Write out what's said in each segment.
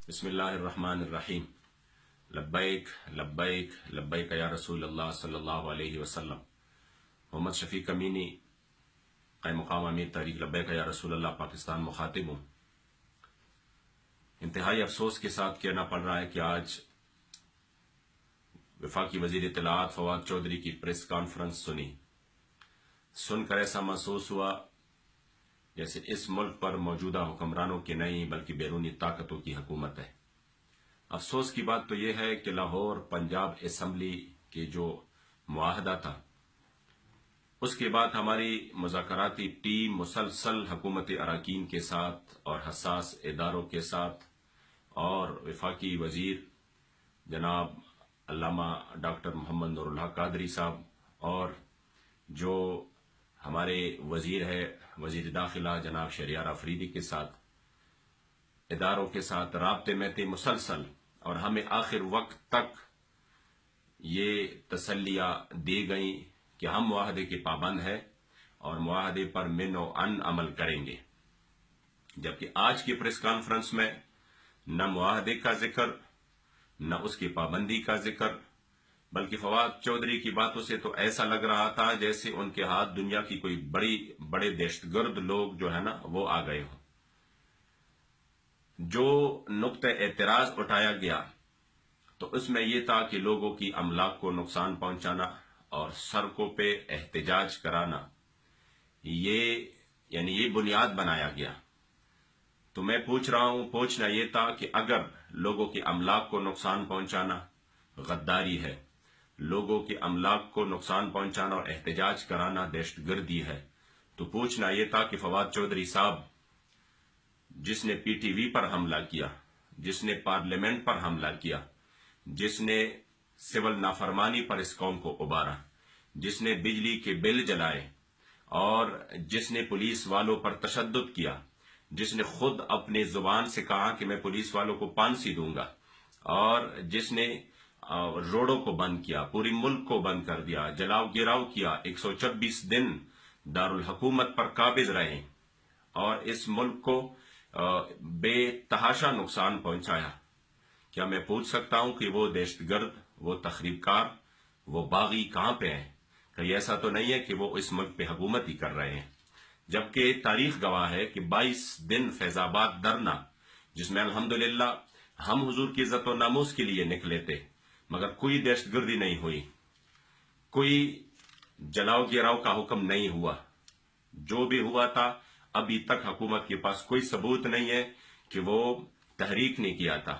بسم اللہ الرحمن الرحیم لبیک لبیک لبیک یا رسول اللہ صلی اللہ علیہ وسلم۔ محمد شفیق امینی، قائم مقام امیر تحریک لبیک یا رسول اللہ، پاکستان مخاطب ہوں۔ انتہائی افسوس کے ساتھ کہنا پڑ رہا ہے کہ آج وفاقی وزیر اطلاعات فواد چودھری کی پریس کانفرنس سن کر ایسا محسوس ہوا جیسے اس ملک پر موجودہ حکمرانوں کی نہیں بلکہ بیرونی طاقتوں کی حکومت ہے۔ افسوس کی بات تو یہ ہے کہ لاہور پنجاب اسمبلی کے جو معاہدہ تھا، اس کے بعد ہماری مذاکراتی ٹیم مسلسل حکومتی اراکین کے ساتھ اور حساس اداروں کے ساتھ اور وفاقی وزیر جناب علامہ ڈاکٹر محمد نور الحق قادری صاحب اور جو ہمارے وزیر ہے وزیر داخلہ جناب شہریار آفریدی کے ساتھ اداروں کے ساتھ رابطے میں تھے مسلسل، اور ہمیں آخر وقت تک یہ تسلیاں دی گئیں کہ ہم معاہدے کے پابند ہیں اور معاہدے پر من و ان عمل کریں گے۔ جبکہ آج کی پریس کانفرنس میں نہ معاہدے کا ذکر، نہ اس کی پابندی کا ذکر، بلکہ فواد چودھری کی باتوں سے تو ایسا لگ رہا تھا جیسے ان کے ہاتھ دنیا کی کوئی بڑے دہشت گرد لوگ جو ہے نا وہ آ گئے ہوں۔ جو نقطہ اعتراض اٹھایا گیا تو اس میں یہ تھا کہ لوگوں کی املاک کو نقصان پہنچانا اور سڑکوں پہ احتجاج کرانا، یہ بنیاد بنایا گیا۔ تو میں پوچھنا یہ تھا کہ اگر لوگوں کی املاک کو نقصان پہنچانا غداری ہے، لوگوں کے املاک کو نقصان پہنچانا اور احتجاج کرانا دہشت گردی ہے، تو پوچھنا یہ تھا کہ فواد چودھری صاحب جس نے پی ٹی وی پر حملہ کیا، جس نے پارلیمنٹ پر حملہ کیا، جس نے سول نافرمانی پر اس قوم کو ابھارا، جس نے بجلی کے بل جلائے اور جس نے پولیس والوں پر تشدد کیا، جس نے خود اپنے زبان سے کہا کہ میں پولیس والوں کو پانسی دوں گا، اور جس نے روڈوں کو بند کیا، پوری ملک کو بند کر دیا، جلاؤ گراؤ کیا، 126 دن دارالحکومت پر قابض رہے اور اس ملک کو بے تحاشا نقصان پہنچایا، کیا میں پوچھ سکتا ہوں کہ وہ دہشت گرد، وہ تخریب کار، وہ باغی کہاں پہ ہیں؟ کہیں ایسا تو نہیں ہے کہ وہ اس ملک پہ حکومت ہی کر رہے ہیں؟ جبکہ تاریخ گواہ ہے کہ 22 دن فیض آباد دھرنا، جس میں الحمدللہ ہم حضور کی عزت و ناموس کے لیے نکلے تھے، مگر کوئی دہشت گردی نہیں ہوئی، کوئی جلاؤ گراؤ کا حکم نہیں ہوا۔ جو بھی ہوا تھا ابھی تک حکومت کے پاس کوئی ثبوت نہیں ہے کہ وہ تحریک نے کیا تھا،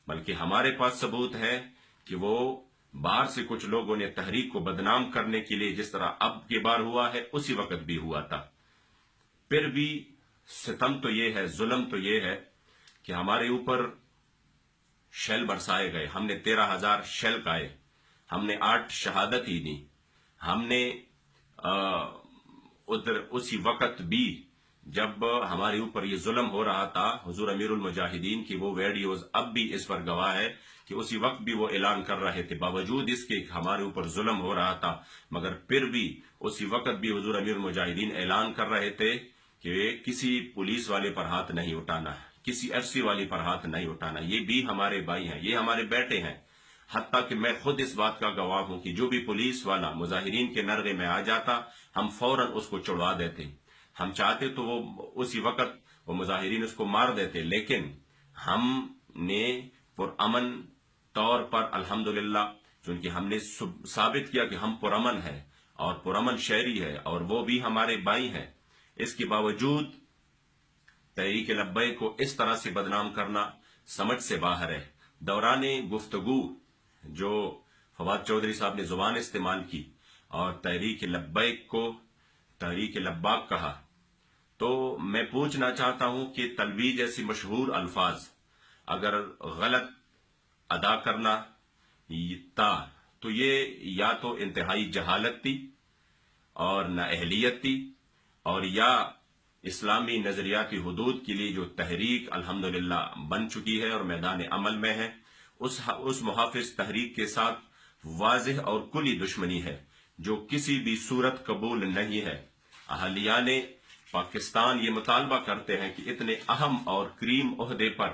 بلکہ ہمارے پاس ثبوت ہے کہ وہ باہر سے کچھ لوگوں نے تحریک کو بدنام کرنے کے لیے جس طرح اب کی بار ہوا ہے اسی وقت بھی ہوا تھا۔ پھر بھی ستم تو یہ ہے، ظلم تو یہ ہے کہ ہمارے اوپر شیل برسائے گئے، ہم نے 13,000 شیل کھائے، ہم نے 8 شہادت ہی دی، ہم نے اسی وقت بھی جب ہمارے اوپر یہ ظلم ہو رہا تھا، حضور امیر المجاہدین کی وہ ویڈیوز اب بھی اس پر گواہ ہے کہ اسی وقت بھی وہ اعلان کر رہے تھے، باوجود اس کے ہمارے اوپر ظلم ہو رہا تھا، مگر پھر بھی اسی وقت بھی حضور امیر المجاہدین اعلان کر رہے تھے کہ کسی پولیس والے پر ہاتھ نہیں اٹھانا، کسی ایف سی والی پر ہاتھ نہیں اٹھانا، یہ بھی ہمارے بھائی ہیں، یہ ہمارے بیٹے ہیں۔ حتیٰ کہ میں خود اس بات کا گواہ ہوں کہ جو بھی پولیس والا مظاہرین کے نرغے میں آ جاتا ہم فوراً اس کو چھڑوا دیتے، ہم چاہتے تو وہ اسی وقت وہ مظاہرین اس کو مار دیتے، لیکن ہم نے پرامن طور پر الحمدللہ چونکہ ہم نے ثابت کیا کہ ہم پرامن ہیں اور پرامن شہری ہے اور وہ بھی ہمارے بھائی ہیں، اس کے باوجود تحریک لبیک کو اس طرح سے بدنام کرنا سمجھ سے باہر ہے۔ دوران گفتگو جو فواد چودھری صاحب نے زبان استعمال کی اور تحریک لبیک کو تحریک لباک کہا، تو میں پوچھنا چاہتا ہوں کہ طلبی جیسی مشہور الفاظ اگر غلط ادا کرنا تھا تو یہ یا تو انتہائی جہالت تھی اور نااہلیت تھی، اور یا اسلامی نظریاتی حدود کے لیے جو تحریک الحمدللہ بن چکی ہے اور میدان عمل میں ہے، اس محافظ تحریک کے ساتھ واضح اور کلی دشمنی ہے جو کسی بھی صورت قبول نہیں ہے۔ اہلیان پاکستان یہ مطالبہ کرتے ہیں کہ اتنے اہم اور کریم عہدے پر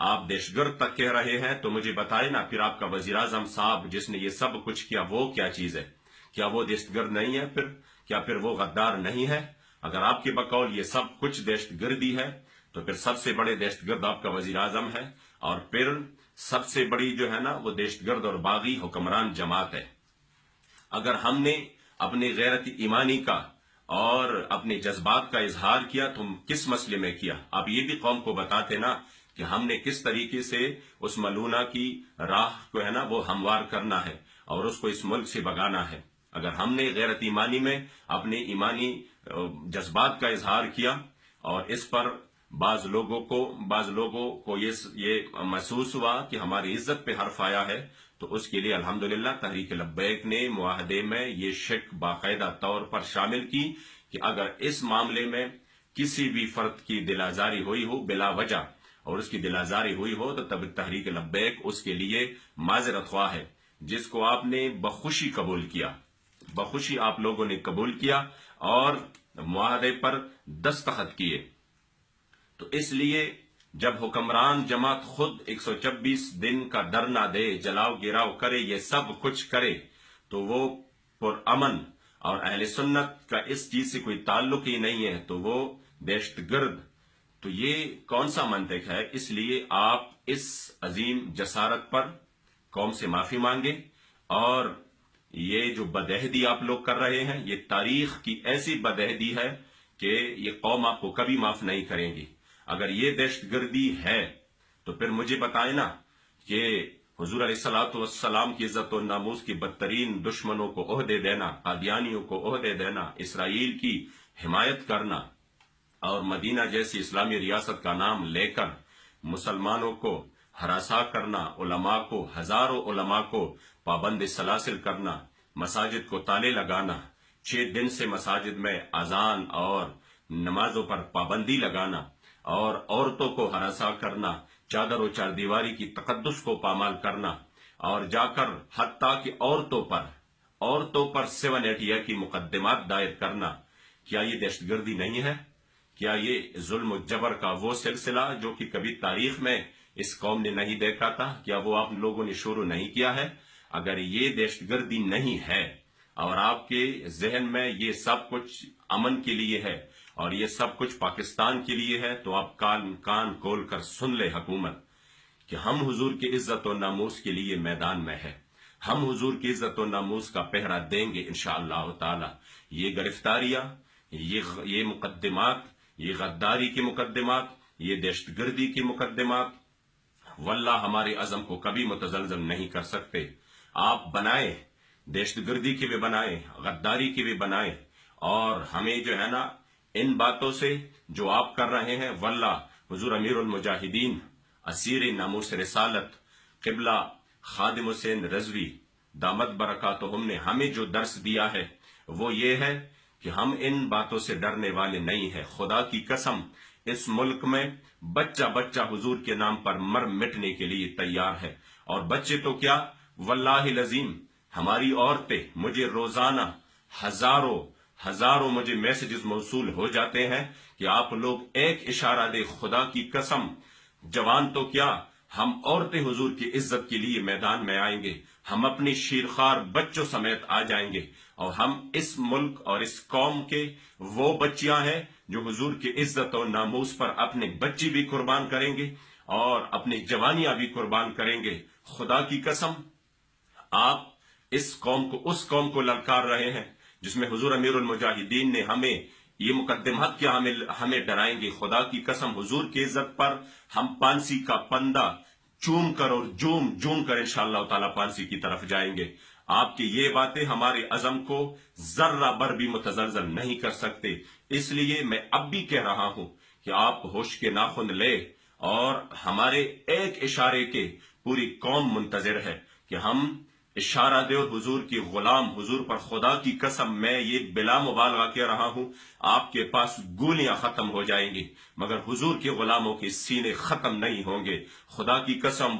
آپ دہشتگرد تک کہہ رہے ہیں، تو مجھے بتائیں نا پھر آپ کا وزیر اعظم صاحب جس نے یہ سب کچھ کیا وہ کیا چیز ہے؟ کیا وہ دہشتگرد نہیں ہے؟ پھر وہ غدار نہیں ہے؟ اگر آپ کے بقول یہ سب کچھ دہشت گردی ہے تو پھر سب سے بڑے دہشت گرد آپ کا وزیر اعظم ہے، اور پھر سب سے بڑی جو ہے نا وہ دہشت گرد اور باغی حکمران جماعت ہے۔ اگر ہم نے اپنی غیرت ایمانی کا اور اپنے جذبات کا اظہار کیا تو ہم کس مسئلے میں کیا؟ آپ یہ بھی قوم کو بتاتے نا کہ ہم نے کس طریقے سے اس ملونہ کی راہ کو ہے نا وہ ہموار کرنا ہے اور اس کو اس ملک سے بگانا ہے۔ اگر ہم نے غیرت ایمانی میں اپنے ایمانی جذبات کا اظہار کیا اور اس پر بعض لوگوں کو یہ محسوس ہوا کہ ہماری عزت پہ حرف آیا ہے، تو اس کے لیے الحمدللہ تحریک لبیک نے معاہدے میں یہ شک باقاعدہ طور پر شامل کی کہ اگر اس معاملے میں کسی بھی فرد کی دل آزاری ہوئی ہو بلا وجہ اور اس کی دل آزاری ہوئی ہو تو تب تحریک لبیک اس کے لیے معذرت خواہ ہے، جس کو آپ نے بخوشی قبول کیا، بخوشی آپ لوگوں نے قبول کیا اور معاہدے پر دستخط کیے۔ تو اس لیے جب حکمران جماعت خود 126 دن کا دھرنا دے، جلاؤ گراؤ کرے، یہ سب کچھ کرے، تو وہ پرامن اور اہل سنت کا اس چیز سے کوئی تعلق ہی نہیں ہے تو وہ دہشت گرد، تو یہ کون سا منطق ہے؟ اس لیے آپ اس عظیم جسارت پر قوم سے معافی مانگے، اور یہ جو بدعہدی آپ لوگ کر رہے ہیں یہ تاریخ کی ایسی بدعہدی ہے کہ یہ قوم آپ کو کبھی معاف نہیں کریں گی۔ اگر یہ دہشت گردی ہے تو پھر مجھے بتائیں نا کہ حضور علیہ الصلوۃ والسلام کی عزت و ناموس کی بدترین دشمنوں کو عہدے دینا، قادیانیوں کو عہدے دینا، اسرائیل کی حمایت کرنا اور مدینہ جیسی اسلامی ریاست کا نام لے کر مسلمانوں کو ہراساں کرنا، علماء کو، ہزاروں علماء کو پابند سلاسل کرنا، مساجد کو تالے لگانا، 6 دن سے مساجد میں اذان اور نمازوں پر پابندی لگانا اور عورتوں کو ہراساں کرنا، چادر و چار دیواری کی تقدس کو پامال کرنا، اور جا کر حتیٰ کہ عورتوں پر 780 کی مقدمات دائر کرنا، کیا یہ دہشت گردی نہیں ہے؟ کیا یہ ظلم و جبر کا وہ سلسلہ جو کہ کبھی تاریخ میں اس قوم نے نہیں دیکھا تھا، کیا وہ آپ لوگوں نے شروع نہیں کیا ہے؟ اگر یہ دہشت گردی نہیں ہے اور آپ کے ذہن میں یہ سب کچھ امن کے لیے ہے اور یہ سب کچھ پاکستان کے لیے ہے، تو آپ کان کھول کر سن لے حکومت کہ ہم حضور کی عزت و ناموس کے لیے میدان میں ہے، ہم حضور کی عزت و ناموس کا پہرا دیں گے انشاءاللہ تعالی۔ یہ گرفتاریاں، یہ مقدمات، یہ غداری کی مقدمات، یہ دہشت گردی کی مقدمات واللہ ہمارے عزم کو کبھی متزلزل نہیں کر سکتے۔ آپ بنائیں، دہشت گردی کی بھی بنائیں، غداری کی بھی بنائیں، اور ہمیں جو ہے نا ان باتوں سے جو آپ کر رہے ہیں، واللہ حضور امیر المجاہدین، اسیر ناموس رسالت، قبلہ خادم حسین رضوی دامت برکاتہم نے ہمیں جو درس دیا ہے وہ یہ ہے کہ ہم ان باتوں سے ڈرنے والے نہیں ہیں۔ خدا کی قسم اس ملک میں بچہ بچہ حضور کے نام پر مر مٹنے کے لیے تیار ہے، اور بچے تو کیا، واللہ العظیم ہماری عورتیں، مجھے روزانہ ہزاروں مجھے میسیجز موصول ہو جاتے ہیں کہ آپ لوگ ایک اشارہ دے، خدا کی قسم جوان تو کیا، ہم عورتیں حضور کی عزت کے لیے میدان میں آئیں گے، ہم اپنی شیرخوار بچوں سمیت آ جائیں گے، اور ہم اس ملک اور اس قوم کے وہ بچیاں ہیں جو حضور کی عزت اور ناموس پر اپنے بچی بھی قربان کریں گے اور اپنی جوانیاں بھی قربان کریں گے۔ خدا کی قسم آپ اس قوم کو للکار رہے ہیں جس میں حضور امیر المجاہدین نے ہمیں یہ مقدمات کیا ہمیں ڈرائیں گے۔ خدا کی قسم حضور کی عزت پر ہم پانسی کا پندہ چوم کر اور جوم کر انشاءاللہ تعالی پانسی کی طرف جائیں گے۔ آپ کی یہ باتیں ہمارے عزم کو ذرہ بر بھی متزلزل نہیں کر سکتے، اس لیے میں اب بھی کہہ رہا ہوں کہ آپ ہوش کے ناخن لے، اور ہمارے ایک اشارے کے پوری قوم منتظر ہے کہ ہم اشارہ دے، اور حضور کی غلام، حضور پر خدا کی قسم میں یہ بلا مبالغہ کہہ رہا ہوں، آپ کے پاس گولیاں ختم ہو جائیں گی مگر حضور کے غلاموں کے سینے ختم نہیں ہوں گے۔ خدا کی قسم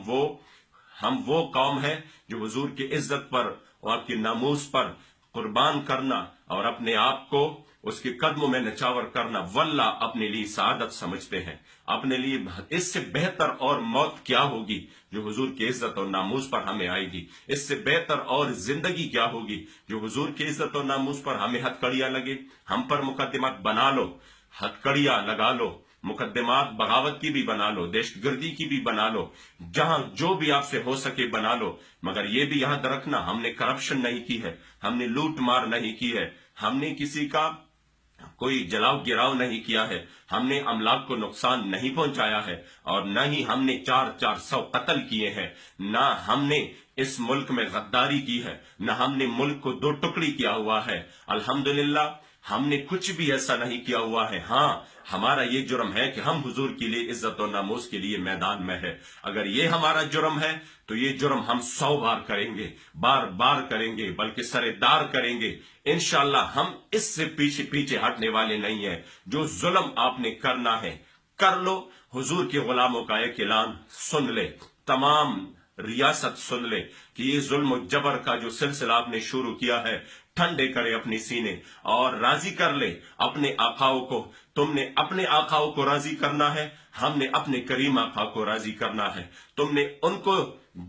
ہم وہ قوم ہے جو حضور کی عزت پر اور آپ کے ناموس پر قربان کرنا اور اپنے آپ کو اس کے قدموں میں نچاور کرنا واللہ اپنے لیے سعادت سمجھتے ہیں. اپنے لیے اس سے بہتر اور موت کیا ہوگی جو حضور کی عزت اور ناموس پر ہمیں آئے گی؟ اس سے بہتر اور زندگی کیا ہوگی جو حضور کی عزت اور ناموس پر ہمیں ہتھکڑیاں لگے؟ ہم پر مقدمات بنا لو، ہتھکڑیاں لگا لو، مقدمات بغاوت کی بھی بنا لو، دہشت گردی کی بھی بنا لو، جہاں جو بھی آپ سے ہو سکے بنا لو، مگر یہ بھی یاد رکھنا ہم نے کرپشن نہیں کی ہے، ہم نے لوٹ مار نہیں کی ہے، ہم نے کسی کا کوئی جلاؤ گراؤ نہیں کیا ہے، ہم نے املاک کو نقصان نہیں پہنچایا ہے، اور نہ ہی ہم نے 400 قتل کیے ہیں، نہ ہم نے اس ملک میں غداری کی ہے، نہ ہم نے ملک کو 2 ٹکڑی کیا ہوا ہے. الحمدللہ ہم نے کچھ بھی ایسا نہیں کیا ہوا ہے. ہاں ہمارا یہ جرم ہے کہ ہم حضور کے لیے عزت و ناموس کے لیے میدان میں ہے. اگر یہ ہمارا جرم ہے تو یہ جرم ہم 100 بار کریں گے، بار بار کریں گے، بلکہ سرے دار کریں گے. انشاءاللہ ہم اس سے پیچھے ہٹنے والے نہیں ہیں. جو ظلم آپ نے کرنا ہے کر لو. حضور کے غلاموں کا ایک اعلان سن لے، تمام ریاست سن لے کہ یہ ظلم و جبر کا جو سلسلہ آپ نے شروع کیا ہے ٹھنڈے کرے اپنی سینے اور راضی کر لے اپنے آقاؤں کو. تم نے اپنے آقاؤں کو راضی کرنا ہے، ہم نے اپنے کریم آقا کو راضی کرنا ہے. تم نے ان کو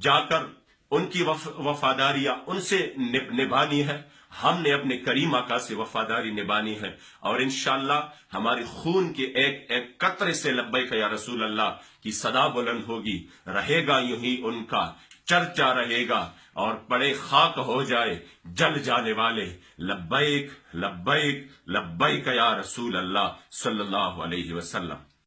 جا کر ان کی وفاداریاں ان سے نبھانی ہے، ہم نے اپنے کریم آقا سے وفاداری نبھانی ہے. اور انشاءاللہ ہماری خون کے ایک ایک قطرے سے لبیک یا رسول اللہ کی صدا بلند ہوگی. رہے گا یوں ہی ان کا چرچا رہے گا، اور پڑے خاک ہو جائے جل جانے والے لبیک لبیک لبیک یا رسول اللہ صلی اللہ علیہ وسلم.